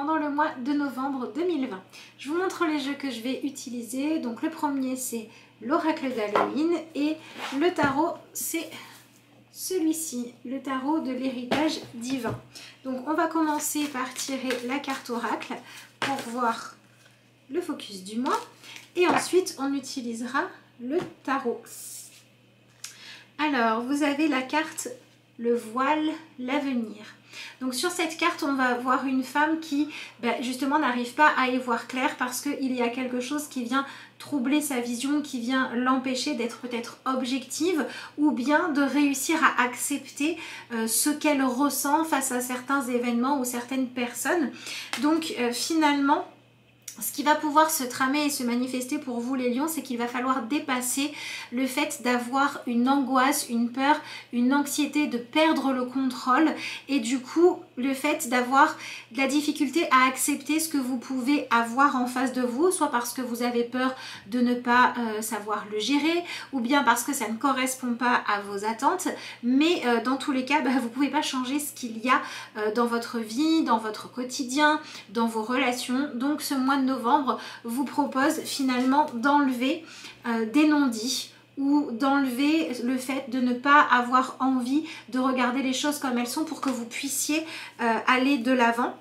pendant le mois de novembre 2020. Je vous montre les jeux que je vais utiliser. Donc le premier c'est l'oracle d'Halloween et le tarot c'est celui-ci, le tarot de l'héritage divin. Donc on va commencer par tirer la carte oracle pour voir le focus du mois et ensuite on utilisera le tarot. Alors vous avez la carte le voile, l'avenir. Donc sur cette carte on va voir une femme qui justement n'arrive pas à y voir clair parce qu'il y a quelque chose qui vient troubler sa vision, qui vient l'empêcher d'être peut-être objective ou bien de réussir à accepter ce qu'elle ressent face à certains événements ou certaines personnes. Donc finalement, ce qui va pouvoir se tramer et se manifester pour vous les lions, c'est qu'il va falloir dépasser le fait d'avoir une angoisse, une peur, une anxiété de perdre le contrôle et du coup le fait d'avoir de la difficulté à accepter ce que vous pouvez avoir en face de vous, soit parce que vous avez peur de ne pas savoir le gérer ou bien parce que ça ne correspond pas à vos attentes, mais dans tous les cas vous ne pouvez pas changer ce qu'il y a dans votre vie, dans votre quotidien, dans vos relations. Donc ce mois de novembre vous propose finalement d'enlever des non-dits ou d'enlever le fait de ne pas avoir envie de regarder les choses comme elles sont pour que vous puissiez aller de l'avant.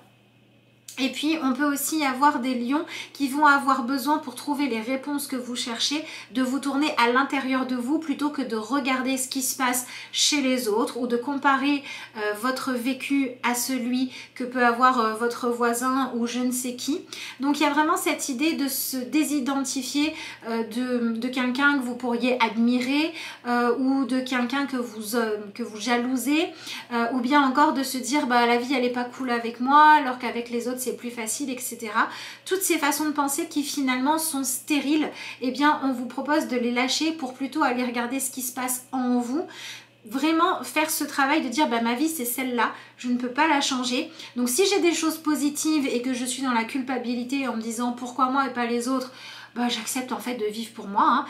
Et puis on peut aussi avoir des lions qui vont avoir besoin pour trouver les réponses que vous cherchez de vous tourner à l'intérieur de vous plutôt que de regarder ce qui se passe chez les autres ou de comparer votre vécu à celui que peut avoir votre voisin ou je ne sais qui. Donc il y a vraiment cette idée de se désidentifier de quelqu'un que vous pourriez admirer ou de quelqu'un que vous jalousez ou bien encore de se dire la vie elle est pas cool avec moi alors qu'avec les autres c'est plus facile, etc. Toutes ces façons de penser qui finalement sont stériles, eh bien on vous propose de les lâcher pour plutôt aller regarder ce qui se passe en vous. Vraiment faire ce travail de dire ma vie c'est celle-là, je ne peux pas la changer. Donc si j'ai des choses positives et que je suis dans la culpabilité en me disant pourquoi moi et pas les autres, j'accepte en fait de vivre pour moi.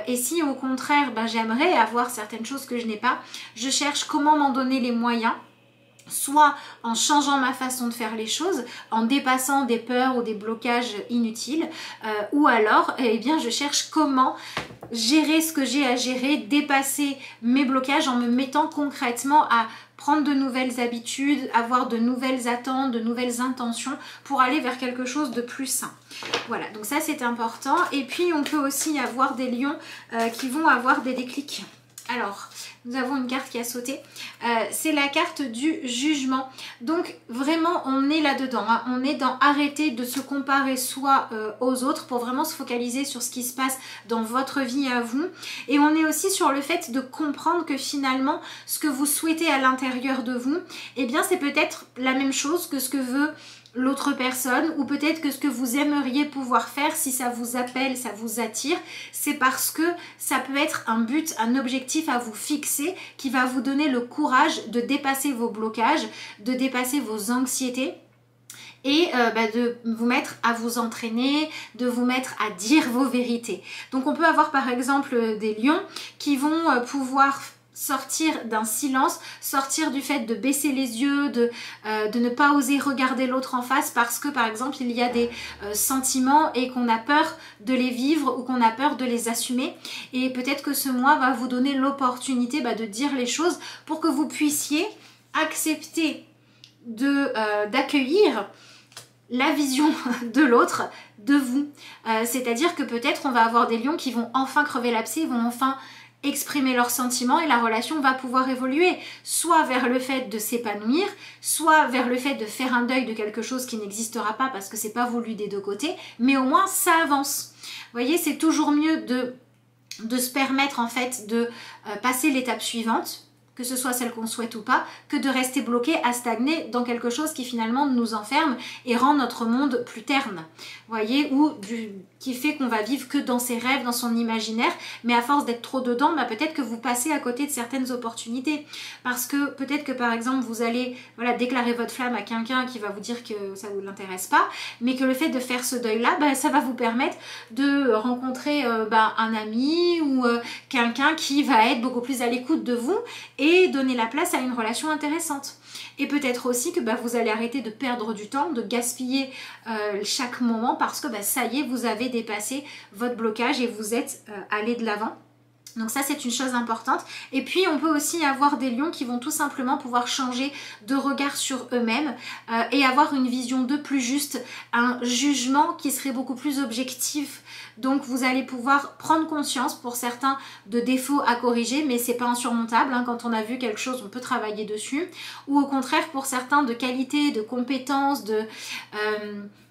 Et si au contraire j'aimerais avoir certaines choses que je n'ai pas, je cherche comment m'en donner les moyens. Soit en changeant ma façon de faire les choses, en dépassant des peurs ou des blocages inutiles, ou alors je cherche comment gérer ce que j'ai à gérer, dépasser mes blocages en me mettant concrètement à prendre de nouvelles habitudes, avoir de nouvelles attentes, de nouvelles intentions pour aller vers quelque chose de plus sain. Voilà, donc ça c'est important. Et puis on peut aussi avoir des lions qui vont avoir des déclics. Alors, nous avons une carte qui a sauté, c'est la carte du jugement. Donc vraiment on est là-dedans, on est dans arrêter de se comparer soit aux autres pour vraiment se focaliser sur ce qui se passe dans votre vie à vous. Et on est aussi sur le fait de comprendre que finalement ce que vous souhaitez à l'intérieur de vous, eh bien c'est peut-être la même chose que ce que veut l'autre personne ou peut-être que ce que vous aimeriez pouvoir faire si ça vous appelle, ça vous attire, c'est parce que ça peut être un but, un objectif à vous fixer qui va vous donner le courage de dépasser vos blocages, de dépasser vos anxiétés et de vous mettre à vous entraîner, de vous mettre à dire vos vérités. Donc on peut avoir par exemple des lions qui vont pouvoir sortir d'un silence, sortir du fait de baisser les yeux, de ne pas oser regarder l'autre en face parce que par exemple il y a des sentiments et qu'on a peur de les vivre ou qu'on a peur de les assumer. Et peut-être que ce mois va vous donner l'opportunité de dire les choses pour que vous puissiez accepter d'accueillir la vision de l'autre, de vous. C'est-à-dire que peut-être on va avoir des lions qui vont enfin crever l'abcès, vont enfin exprimer leurs sentiments et la relation va pouvoir évoluer, soit vers le fait de s'épanouir, soit vers le fait de faire un deuil de quelque chose qui n'existera pas parce que c'est pas voulu des deux côtés, mais au moins ça avance. Vous voyez, c'est toujours mieux de se permettre en fait de passer l'étape suivante, que ce soit celle qu'on souhaite ou pas, que de rester bloqué à stagner dans quelque chose qui finalement nous enferme et rend notre monde plus terne. Vous voyez, ou qui fait qu'on va vivre que dans ses rêves, dans son imaginaire, mais à force d'être trop dedans, peut-être que vous passez à côté de certaines opportunités. Parce que peut-être que par exemple, vous allez déclarer votre flamme à quelqu'un qui va vous dire que ça ne vous l'intéresse pas, mais que le fait de faire ce deuil-là, ça va vous permettre de rencontrer un ami ou quelqu'un qui va être beaucoup plus à l'écoute de vous et et donner la place à une relation intéressante. Et peut-être aussi que vous allez arrêter de perdre du temps, de gaspiller chaque moment parce que ça y est, vous avez dépassé votre blocage et vous êtes allé de l'avant. Donc ça, c'est une chose importante. Et puis, on peut aussi avoir des lions qui vont tout simplement pouvoir changer de regard sur eux-mêmes et avoir une vision de plus juste, un jugement qui serait beaucoup plus objectif. Donc, vous allez pouvoir prendre conscience pour certains de défauts à corriger, mais c'est pas insurmontable. Hein. Quand on a vu quelque chose, on peut travailler dessus. Ou au contraire, pour certains, de qualités, de compétences, de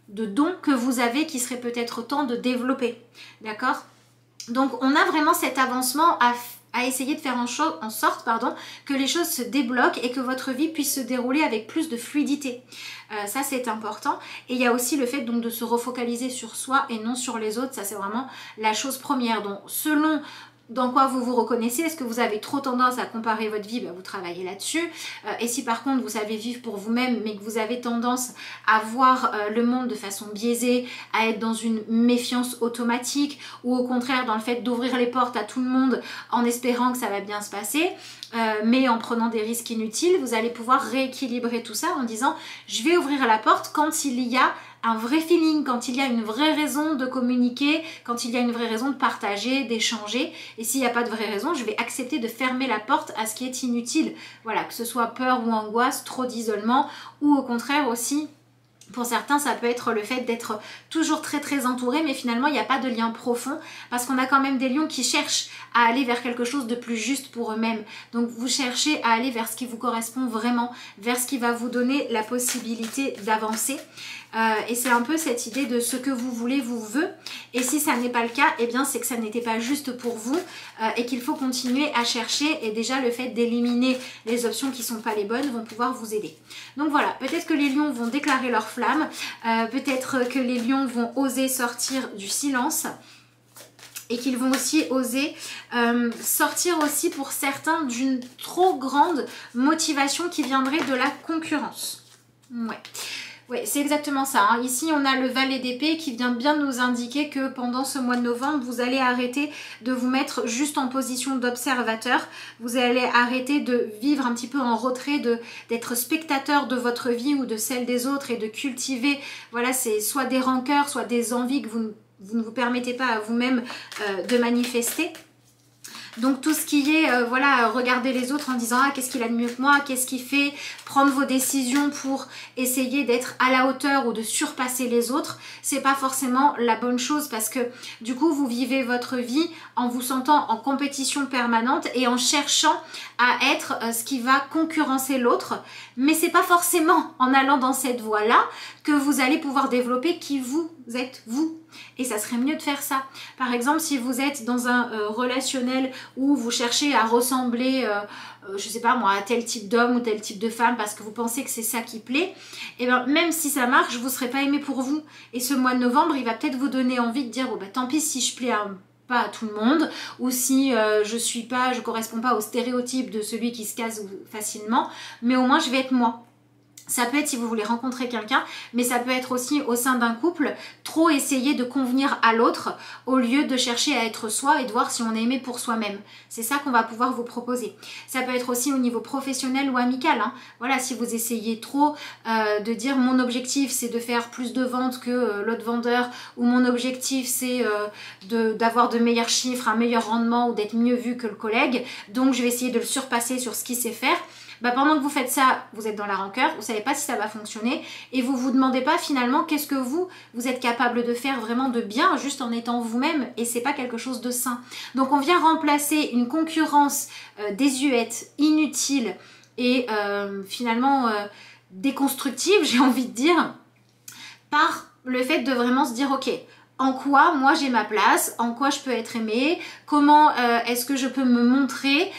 dons que vous avez qui serait peut-être temps de développer. D'accord ? Donc on a vraiment cet avancement à essayer de faire en sorte que les choses se débloquent et que votre vie puisse se dérouler avec plus de fluidité. Ça c'est important. Et il y a aussi le fait donc de se refocaliser sur soi et non sur les autres. Ça c'est vraiment la chose première. Donc selon dans quoi vous vous reconnaissez, est-ce que vous avez trop tendance à comparer votre vie, vous travaillez là-dessus. Et si par contre vous savez vivre pour vous-même, mais que vous avez tendance à voir le monde de façon biaisée, à être dans une méfiance automatique, ou au contraire dans le fait d'ouvrir les portes à tout le monde en espérant que ça va bien se passer, mais en prenant des risques inutiles, vous allez pouvoir rééquilibrer tout ça en disant je vais ouvrir la porte quand il y a un vrai feeling, quand il y a une vraie raison de communiquer, quand il y a une vraie raison de partager, d'échanger. Et s'il n'y a pas de vraie raison, je vais accepter de fermer la porte à ce qui est inutile. Voilà, que ce soit peur ou angoisse, trop d'isolement, ou au contraire aussi, pour certains, ça peut être le fait d'être toujours très entouré, mais finalement, il n'y a pas de lien profond parce qu'on a quand même des lions qui cherchent à aller vers quelque chose de plus juste pour eux-mêmes. Donc, vous cherchez à aller vers ce qui vous correspond vraiment, vers ce qui va vous donner la possibilité d'avancer. Et c'est un peu cette idée de ce que vous voulez vous veut. Et si ça n'est pas le cas, eh bien c'est que ça n'était pas juste pour vous et qu'il faut continuer à chercher. Et déjà le fait d'éliminer les options qui ne sont pas les bonnes vont pouvoir vous aider. Donc voilà, peut-être que les lions vont déclarer leur flamme, peut-être que les lions vont oser sortir du silence. Et qu'ils vont aussi oser sortir aussi pour certains d'une trop grande motivation qui viendrait de la concurrence. Ouais. Oui, c'est exactement ça. Hein. Ici, on a le valet d'épée qui vient bien nous indiquer que pendant ce mois de novembre, vous allez arrêter de vous mettre juste en position d'observateur. Vous allez arrêter de vivre un petit peu en retrait, d'être spectateur de votre vie ou de celle des autres et de cultiver, voilà, c'est soit des rancœurs, soit des envies que vous ne vous permettez pas à vous-même de manifester. Donc tout ce qui est, voilà, regarder les autres en disant « Ah, qu'est-ce qu'il a de mieux que moi? Qu'est-ce qu'il fait ?» Prendre vos décisions pour essayer d'être à la hauteur ou de surpasser les autres, c'est pas forcément la bonne chose parce que du coup, vous vivez votre vie en vous sentant en compétition permanente et en cherchant à être ce qui va concurrencer l'autre. Mais c'est pas forcément en allant dans cette voie-là que vous allez pouvoir développer qui vous êtes vous. Et ça serait mieux de faire ça. Par exemple, si vous êtes dans un relationnel où vous cherchez à ressembler, je sais pas moi, à tel type d'homme ou tel type de femme parce que vous pensez que c'est ça qui plaît, et bien même si ça marche, vous ne serez pas aimé pour vous. Et ce mois de novembre, il va peut-être vous donner envie de dire bon, bah, tant pis si je plais pas à tout le monde, ou si je correspond pas au stéréotype de celui qui se casse facilement, mais au moins je vais être moi. Ça peut être si vous voulez rencontrer quelqu'un, mais ça peut être aussi au sein d'un couple, trop essayer de convenir à l'autre au lieu de chercher à être soi et de voir si on est aimé pour soi-même. C'est ça qu'on va pouvoir vous proposer. Ça peut être aussi au niveau professionnel ou amical. Hein. Voilà, si vous essayez trop de dire mon objectif c'est de faire plus de ventes que l'autre vendeur, ou mon objectif c'est d'avoir de meilleurs chiffres, un meilleur rendement ou d'être mieux vu que le collègue, donc je vais essayer de le surpasser sur ce qu'il sait faire. Bah pendant que vous faites ça, vous êtes dans la rancœur, vous ne savez pas si ça va fonctionner et vous ne vous demandez pas finalement qu'est-ce que vous êtes capable de faire vraiment de bien juste en étant vous-même, et c'est pas quelque chose de sain. Donc on vient remplacer une concurrence désuète, inutile et finalement déconstructive, j'ai envie de dire, par le fait de vraiment se dire ok, en quoi moi j'ai ma place, en quoi je peux être aimée, comment est-ce que je peux me montrer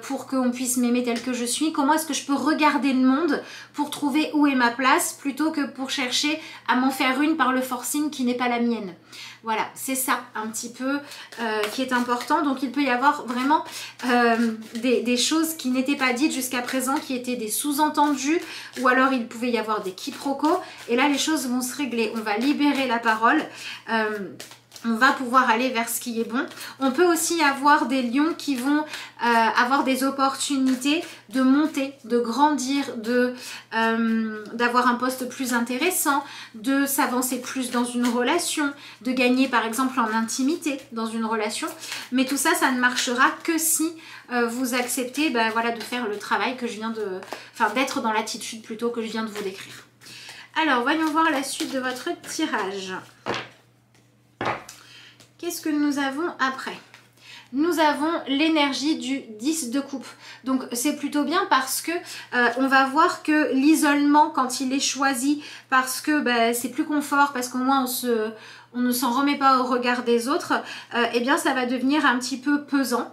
pour qu'on puisse m'aimer tel que je suis, comment est-ce que je peux regarder le monde pour trouver où est ma place plutôt que pour chercher à m'en faire une par le forcing qui n'est pas la mienne. Voilà, c'est ça un petit peu qui est important. Donc il peut y avoir vraiment des choses qui n'étaient pas dites jusqu'à présent, qui étaient des sous-entendus, ou alors il pouvait y avoir des quiproquos, et là les choses vont se régler. On va libérer la parole. on va pouvoir aller vers ce qui est bon. On peut aussi avoir des lions qui vont avoir des opportunités de monter, de grandir, d'avoir un poste plus intéressant, de s'avancer plus dans une relation, de gagner par exemple en intimité dans une relation. Mais tout ça, ça ne marchera que si vous acceptez voilà, de faire le travail que je viens de... Enfin, d'être dans l'attitude plutôt que je viens de vous décrire. Alors, voyons voir la suite de votre tirage. Qu'est-ce que nous avons après? Nous avons l'énergie du 10 de coupe. Donc c'est plutôt bien parce que on va voir que l'isolement, quand il est choisi, parce que c'est plus confort, parce qu'au moins on ne s'en remet pas au regard des autres, eh bien ça va devenir un petit peu pesant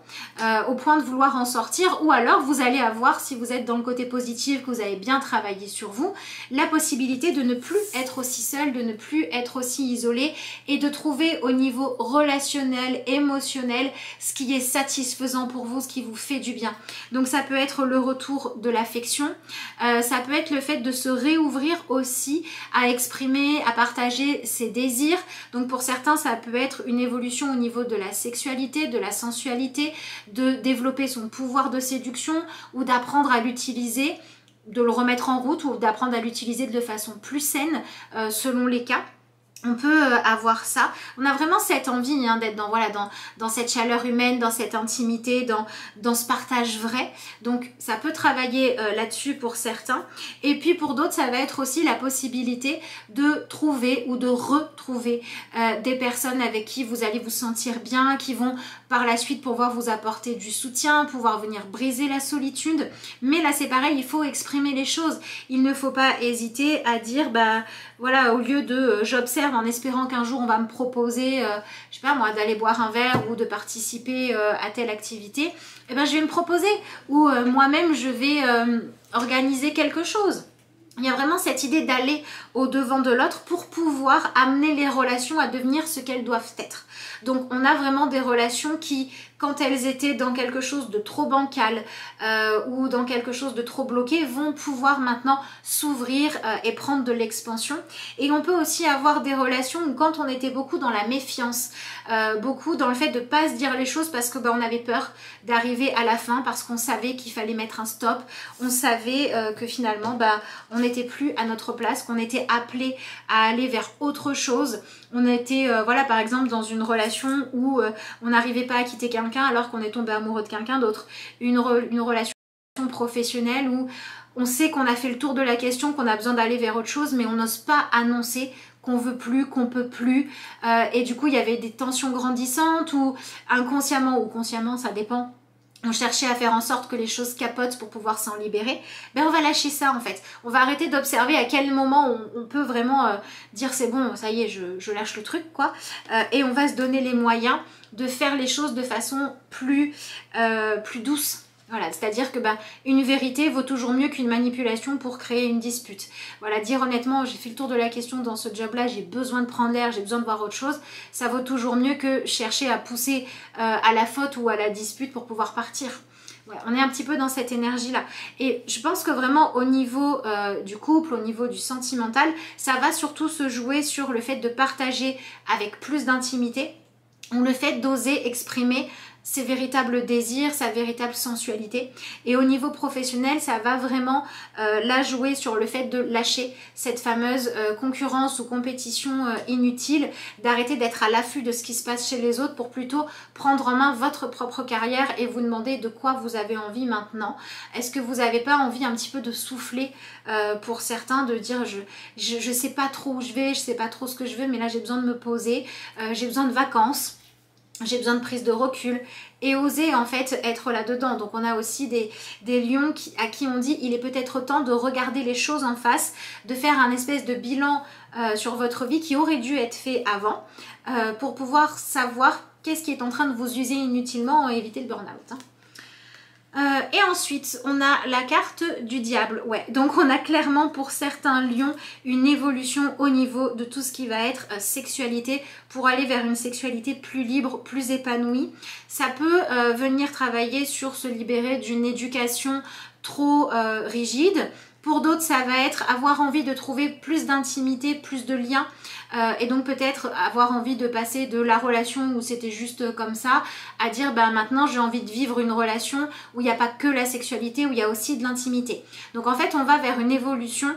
au point de vouloir en sortir. Ou alors vous allez avoir, si vous êtes dans le côté positif, que vous avez bien travaillé sur vous, la possibilité de ne plus être aussi seul, de ne plus être aussi isolé et de trouver au niveau relationnel, émotionnel, ce qui est satisfaisant pour vous, ce qui vous fait du bien. Donc ça peut être le retour de l'affection, ça peut être le fait de se réouvrir aussi à exprimer, à partager ses désirs. Donc pour certains, ça peut être une évolution au niveau de la sexualité, de la sensualité, de développer son pouvoir de séduction ou d'apprendre à l'utiliser, de le remettre en route ou d'apprendre à l'utiliser de façon plus saine selon les cas. On peut avoir ça. On a vraiment cette envie d'être dans cette chaleur humaine, dans cette intimité, dans ce partage vrai. Donc ça peut travailler là-dessus pour certains. Et puis pour d'autres, ça va être aussi la possibilité de trouver ou de retrouver des personnes avec qui vous allez vous sentir bien, qui vont par la suite pouvoir vous apporter du soutien, pouvoir venir briser la solitude. Mais là c'est pareil, il faut exprimer les choses. Il ne faut pas hésiter à dire voilà, au lieu de j'observe en espérant qu'un jour on va me proposer, je sais pas moi, d'aller boire un verre ou de participer à telle activité, eh ben je vais me proposer ou moi-même je vais organiser quelque chose. Il y a vraiment cette idée d'aller au devant de l'autre pour pouvoir amener les relations à devenir ce qu'elles doivent être. Donc on a vraiment des relations qui, quand elles étaient dans quelque chose de trop bancal ou dans quelque chose de trop bloqué, vont pouvoir maintenant s'ouvrir et prendre de l'expansion. Et on peut aussi avoir des relations où quand on était beaucoup dans la méfiance, beaucoup dans le fait de ne pas se dire les choses parce que on avait peur d'arriver à la fin, parce qu'on savait qu'il fallait mettre un stop, on savait que finalement on n'était plus à notre place, qu'on était appelé à aller vers autre chose. On était voilà, par exemple dans une relation où on n'arrivait pas à quitter quelqu'un alors qu'on est tombé amoureux de quelqu'un d'autre. Une relation professionnelle où on sait qu'on a fait le tour de la question, qu'on a besoin d'aller vers autre chose, mais on n'ose pas annoncer qu'on veut plus, qu'on peut plus. Et du coup, il y avait des tensions grandissantes ou inconsciemment ou consciemment, ça dépend. On cherchait à faire en sorte que les choses capotent pour pouvoir s'en libérer. On va lâcher ça en fait. On va arrêter d'observer à quel moment on peut vraiment dire c'est bon, ça y est, je lâche le truc quoi. Et on va se donner les moyens de faire les choses de façon plus douce. Voilà, c'est-à-dire que une vérité vaut toujours mieux qu'une manipulation pour créer une dispute. Voilà, dire honnêtement, j'ai fait le tour de la question dans ce job-là, j'ai besoin de prendre l'air, j'ai besoin de voir autre chose, ça vaut toujours mieux que chercher à pousser à la faute ou à la dispute pour pouvoir partir. Ouais, on est un petit peu dans cette énergie-là. Et je pense que vraiment au niveau du couple, au niveau du sentimental, ça va surtout se jouer sur le fait de partager avec plus d'intimité, ou le fait d'oser exprimer ses véritables désirs, sa véritable sensualité. Et au niveau professionnel, ça va vraiment là jouer sur le fait de lâcher cette fameuse concurrence ou compétition inutile, d'arrêter d'être à l'affût de ce qui se passe chez les autres pour plutôt prendre en main votre propre carrière et vous demander de quoi vous avez envie maintenant. Est-ce que vous n'avez pas envie un petit peu de souffler pour certains, de dire je sais pas trop où je vais, je sais pas trop ce que je veux, mais là j'ai besoin de me poser, j'ai besoin de vacances. J'ai besoin de prise de recul et oser en fait être là-dedans. Donc on a aussi des lions à qui on dit il est peut-être temps de regarder les choses en face, de faire un espèce de bilan sur votre vie qui aurait dû être fait avant pour pouvoir savoir qu'est-ce qui est en train de vous user inutilement et éviter le burn-out. Et ensuite, on a la carte du diable. Ouais, donc on a clairement pour certains lions une évolution au niveau de tout ce qui va être sexualité pour aller vers une sexualité plus libre, plus épanouie. Ça peut venir travailler sur se libérer d'une éducation trop rigide Pour d'autres, ça va être avoir envie de trouver plus d'intimité, plus de liens. Et donc peut-être avoir envie de passer de la relation où c'était juste comme ça à dire ben maintenant j'ai envie de vivre une relation où il n'y a pas que la sexualité, où il y a aussi de l'intimité. Donc en fait on va vers une évolution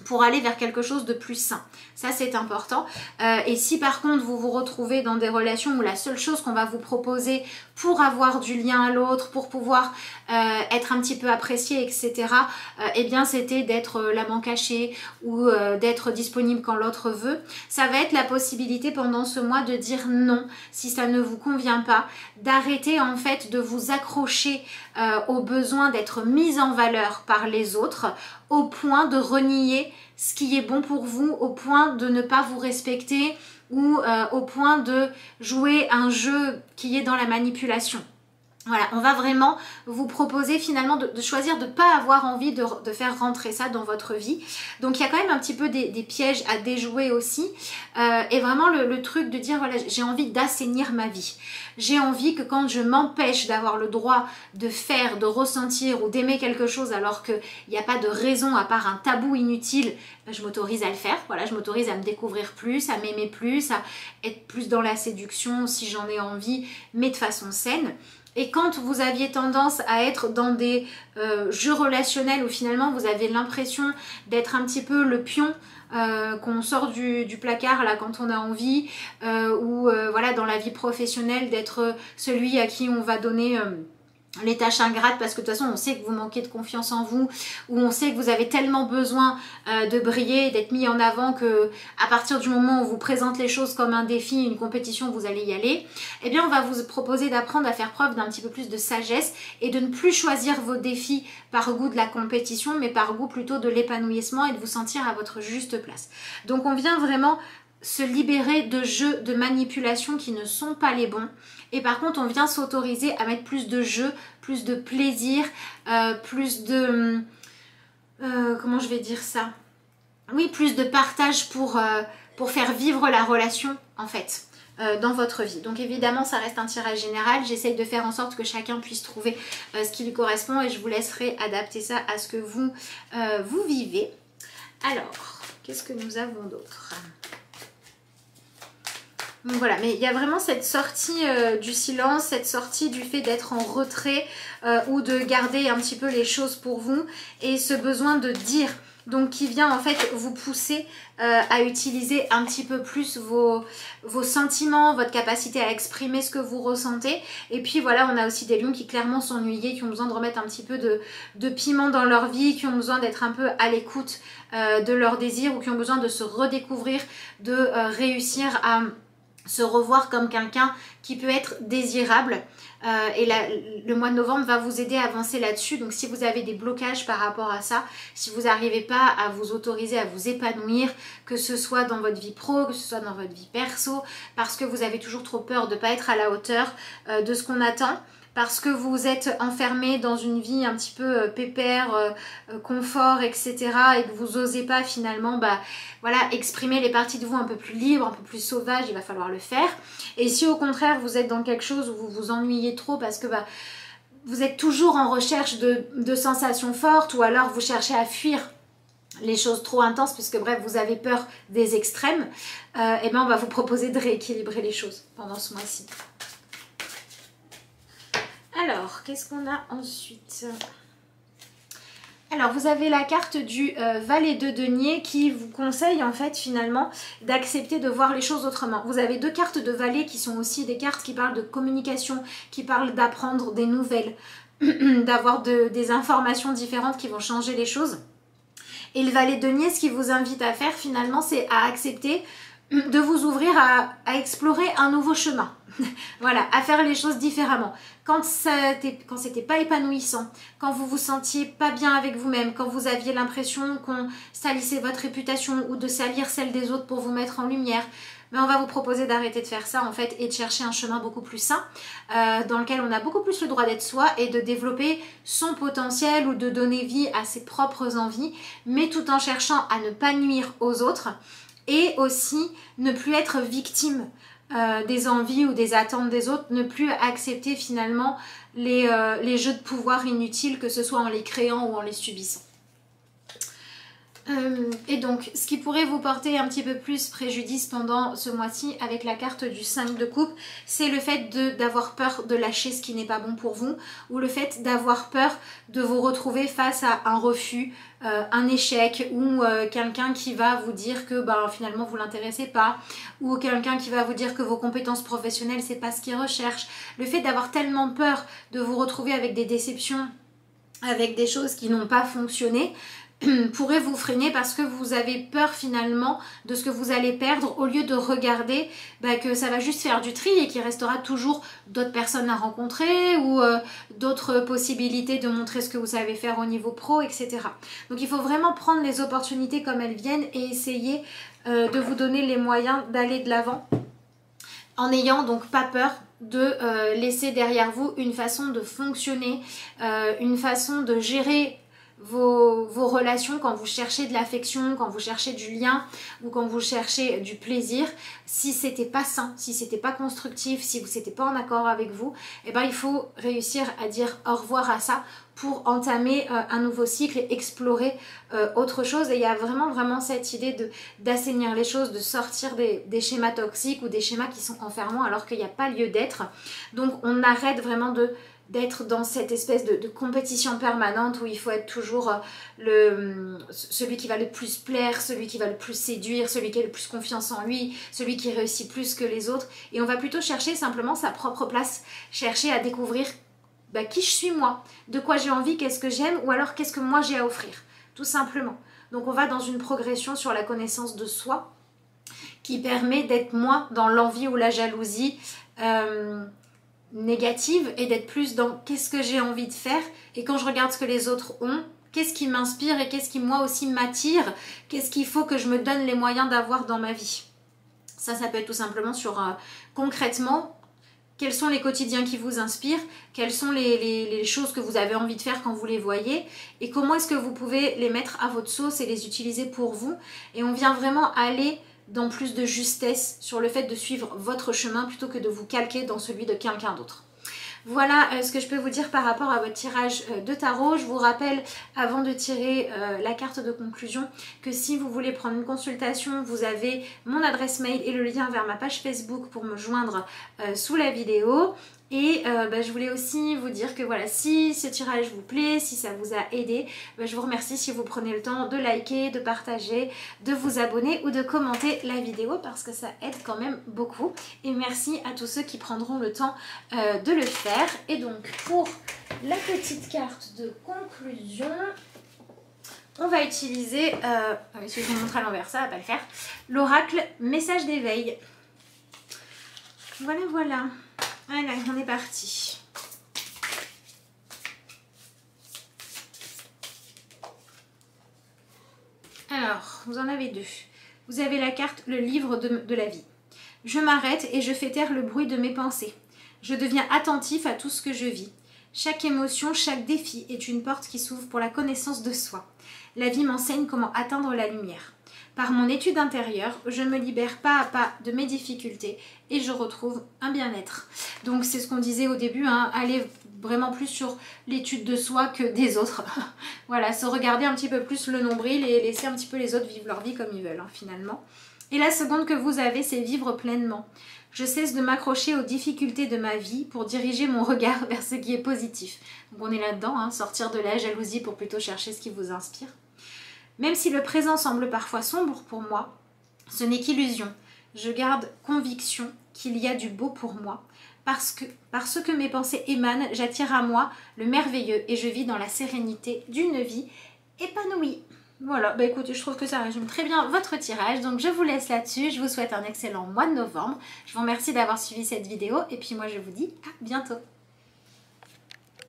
pour aller vers quelque chose de plus sain. Ça c'est important. Et si par contre vous vous retrouvez dans des relations où la seule chose qu'on va vous proposer pour avoir du lien à l'autre, pour pouvoir être un petit peu apprécié, etc. Eh bien c'était d'être l'amant caché ou d'être disponible quand l'autre veut. Ça va être la possibilité pendant ce mois de dire non si ça ne vous convient pas, d'arrêter en fait de vous accrocher au besoin d'être mise en valeur par les autres au point de renier ce qui est bon pour vous, au point de ne pas vous respecter ou au point de jouer un jeu qui est dans la manipulation. Voilà, on va vraiment vous proposer finalement de choisir de ne pas avoir envie de faire rentrer ça dans votre vie. Donc il y a quand même un petit peu des pièges à déjouer aussi. Et vraiment le truc de dire voilà, j'ai envie d'assainir ma vie. J'ai envie que quand je m'empêche d'avoir le droit de faire, de ressentir ou d'aimer quelque chose alors qu'il n'y a pas de raison à part un tabou inutile, je m'autorise à le faire. Voilà, je m'autorise à me découvrir plus, à m'aimer plus, à être plus dans la séduction si j'en ai envie, mais de façon saine. Et quand vous aviez tendance à être dans des jeux relationnels où finalement vous avez l'impression d'être un petit peu le pion qu'on sort du placard là quand on a envie, ou voilà dans la vie professionnelle d'être celui à qui on va donner les tâches ingrates parce que de toute façon on sait que vous manquez de confiance en vous, ou on sait que vous avez tellement besoin de briller, d'être mis en avant que à partir du moment où on vous présente les choses comme un défi, une compétition, vous allez y aller. Eh bien on va vous proposer d'apprendre à faire preuve d'un petit peu plus de sagesse et de ne plus choisir vos défis par goût de la compétition mais par goût plutôt de l'épanouissement et de vous sentir à votre juste place. Donc on vient vraiment se libérer de jeux de manipulation qui ne sont pas les bons. Et par contre, on vient s'autoriser à mettre plus de jeu, plus de plaisir, plus de... comment je vais dire ça? Oui, plus de partage pour faire vivre la relation, en fait, dans votre vie. Donc évidemment, ça reste un tirage général. J'essaye de faire en sorte que chacun puisse trouver ce qui lui correspond et je vous laisserai adapter ça à ce que vous vivez. Alors, qu'est-ce que nous avons d'autre ? Donc voilà, mais il y a vraiment cette sortie du silence, cette sortie du fait d'être en retrait ou de garder un petit peu les choses pour vous et ce besoin de dire, donc qui vient en fait vous pousser à utiliser un petit peu plus vos sentiments, votre capacité à exprimer ce que vous ressentez. Et puis voilà, on a aussi des lions qui clairement sont ennuyés, qui ont besoin de remettre un petit peu de piment dans leur vie, qui ont besoin d'être un peu à l'écoute de leurs désirs ou qui ont besoin de se redécouvrir, de réussir à se revoir comme quelqu'un qui peut être désirable. Et le mois de novembre va vous aider à avancer là-dessus. Donc si vous avez des blocages par rapport à ça, si vous n'arrivez pas à vous autoriser à vous épanouir, que ce soit dans votre vie pro, que ce soit dans votre vie perso, parce que vous avez toujours trop peur de ne pas être à la hauteur de ce qu'on attend, parce que vous êtes enfermé dans une vie un petit peu pépère, confort, etc. et que vous n'osez pas finalement voilà, exprimer les parties de vous un peu plus libres, un peu plus sauvages, il va falloir le faire. Et si au contraire vous êtes dans quelque chose où vous vous ennuyez trop parce que vous êtes toujours en recherche de sensations fortes ou alors vous cherchez à fuir les choses trop intenses puisque bref vous avez peur des extrêmes, et bien on va vous proposer de rééquilibrer les choses pendant ce mois-ci. Alors, qu'est-ce qu'on a ensuite? Alors, vous avez la carte du valet de denier qui vous conseille en fait finalement d'accepter de voir les choses autrement. Vous avez deux cartes de valet qui sont aussi des cartes qui parlent de communication, qui parlent d'apprendre des nouvelles, d'avoir des informations différentes qui vont changer les choses. Et le valet de denier, ce qu'il vous invite à faire finalement, c'est à accepter de vous ouvrir à explorer un nouveau chemin. Voilà, à faire les choses différemment. Quand c'était pas épanouissant, quand vous vous sentiez pas bien avec vous-même, quand vous aviez l'impression qu'on salissait votre réputation ou de salir celle des autres pour vous mettre en lumière, mais on va vous proposer d'arrêter de faire ça en fait et de chercher un chemin beaucoup plus sain dans lequel on a beaucoup plus le droit d'être soi et de développer son potentiel ou de donner vie à ses propres envies, mais tout en cherchant à ne pas nuire aux autres et aussi ne plus être victime des envies ou des attentes des autres, ne plus accepter finalement les jeux de pouvoir inutiles, que ce soit en les créant ou en les subissant. Et donc, ce qui pourrait vous porter un petit peu plus préjudice pendant ce mois-ci avec la carte du 5 de coupe, c'est le fait d'avoir peur de lâcher ce qui n'est pas bon pour vous, ou le fait d'avoir peur de vous retrouver face à un refus, un échec, ou quelqu'un qui va vous dire que finalement vous l'intéressez pas, ou quelqu'un qui va vous dire que vos compétences professionnelles c'est pas ce qu'il recherche. Le fait d'avoir tellement peur de vous retrouver avec des déceptions, avec des choses qui n'ont pas fonctionné, pourrait vous freiner parce que vous avez peur finalement de ce que vous allez perdre, au lieu de regarder que ça va juste faire du tri et qu'il restera toujours d'autres personnes à rencontrer, ou d'autres possibilités de montrer ce que vous savez faire au niveau pro, etc. Donc il faut vraiment prendre les opportunités comme elles viennent et essayer de vous donner les moyens d'aller de l'avant en n'ayant donc pas peur de laisser derrière vous une façon de fonctionner, une façon de gérer vos relations quand vous cherchez de l'affection, quand vous cherchez du lien ou quand vous cherchez du plaisir. Si c'était pas sain, si c'était pas constructif, si vous n'étiez pas en accord avec vous, il faut réussir à dire au revoir à ça pour entamer un nouveau cycle et explorer autre chose. Et il y a vraiment cette idée d'assainir les choses, de sortir des schémas toxiques ou des schémas qui sont enfermants alors qu'il n'y a pas lieu d'être. Donc on arrête vraiment d'être dans cette espèce de compétition permanente où il faut être toujours celui qui va le plus plaire, celui qui va le plus séduire, celui qui a le plus confiance en lui, celui qui réussit plus que les autres. Et on va plutôt chercher simplement sa propre place, chercher à découvrir qui je suis moi, de quoi j'ai envie, qu'est-ce que j'aime, ou alors qu'est-ce que moi j'ai à offrir, tout simplement. Donc on va dans une progression sur la connaissance de soi qui permet d'être moins dans l'envie ou la jalousie négative et d'être plus dans qu'est-ce que j'ai envie de faire, et quand je regarde ce que les autres ont, qu'est-ce qui m'inspire et qu'est-ce qui moi aussi m'attire, qu'est-ce qu'il faut que je me donne les moyens d'avoir dans ma vie. Ça peut être tout simplement sur concrètement quels sont les quotidiens qui vous inspirent, quelles sont les choses que vous avez envie de faire quand vous les voyez, et comment est-ce que vous pouvez les mettre à votre sauce et les utiliser pour vous. Et on vient vraiment aller dans plus de justesse sur le fait de suivre votre chemin plutôt que de vous calquer dans celui de quelqu'un d'autre. Voilà ce que je peux vous dire par rapport à votre tirage de tarot. Je vous rappelle, avant de tirer la carte de conclusion, que si vous voulez prendre une consultation, vous avez mon adresse mail et le lien vers ma page Facebook pour me joindre sous la vidéo. Et je voulais aussi vous dire que voilà, si ce tirage vous plaît, si ça vous a aidé, je vous remercie si vous prenez le temps de liker, de partager, de vous abonner ou de commenter la vidéo parce que ça aide quand même beaucoup. Et merci à tous ceux qui prendront le temps de le faire. Et donc pour la petite carte de conclusion, on va utiliser, si je vous montre à l'envers, ça va pas le faire, l'oracle message d'éveil. Voilà. Voilà, on est parti. Alors, vous en avez deux. Vous avez la carte, le livre de la vie. Je m'arrête et je fais taire le bruit de mes pensées. Je deviens attentif à tout ce que je vis. Chaque émotion, chaque défi est une porte qui s'ouvre pour la connaissance de soi. La vie m'enseigne comment atteindre la lumière. Par mon étude intérieure, je me libère pas à pas de mes difficultés et je retrouve un bien-être. Donc c'est ce qu'on disait au début, aller vraiment plus sur l'étude de soi que des autres. Voilà, se regarder un petit peu plus le nombril et laisser un petit peu les autres vivre leur vie comme ils veulent finalement. Et la seconde que vous avez, c'est vivre pleinement. Je cesse de m'accrocher aux difficultés de ma vie pour diriger mon regard vers ce qui est positif. Donc on est là-dedans, sortir de la jalousie pour plutôt chercher ce qui vous inspire. Même si le présent semble parfois sombre pour moi, ce n'est qu'illusion. Je garde conviction qu'il y a du beau pour moi. Parce que mes pensées émanent, j'attire à moi le merveilleux et je vis dans la sérénité d'une vie épanouie. Voilà, écoutez, je trouve que ça résume très bien votre tirage. Donc je vous laisse là-dessus. Je vous souhaite un excellent mois de novembre. Je vous remercie d'avoir suivi cette vidéo et puis moi je vous dis à bientôt.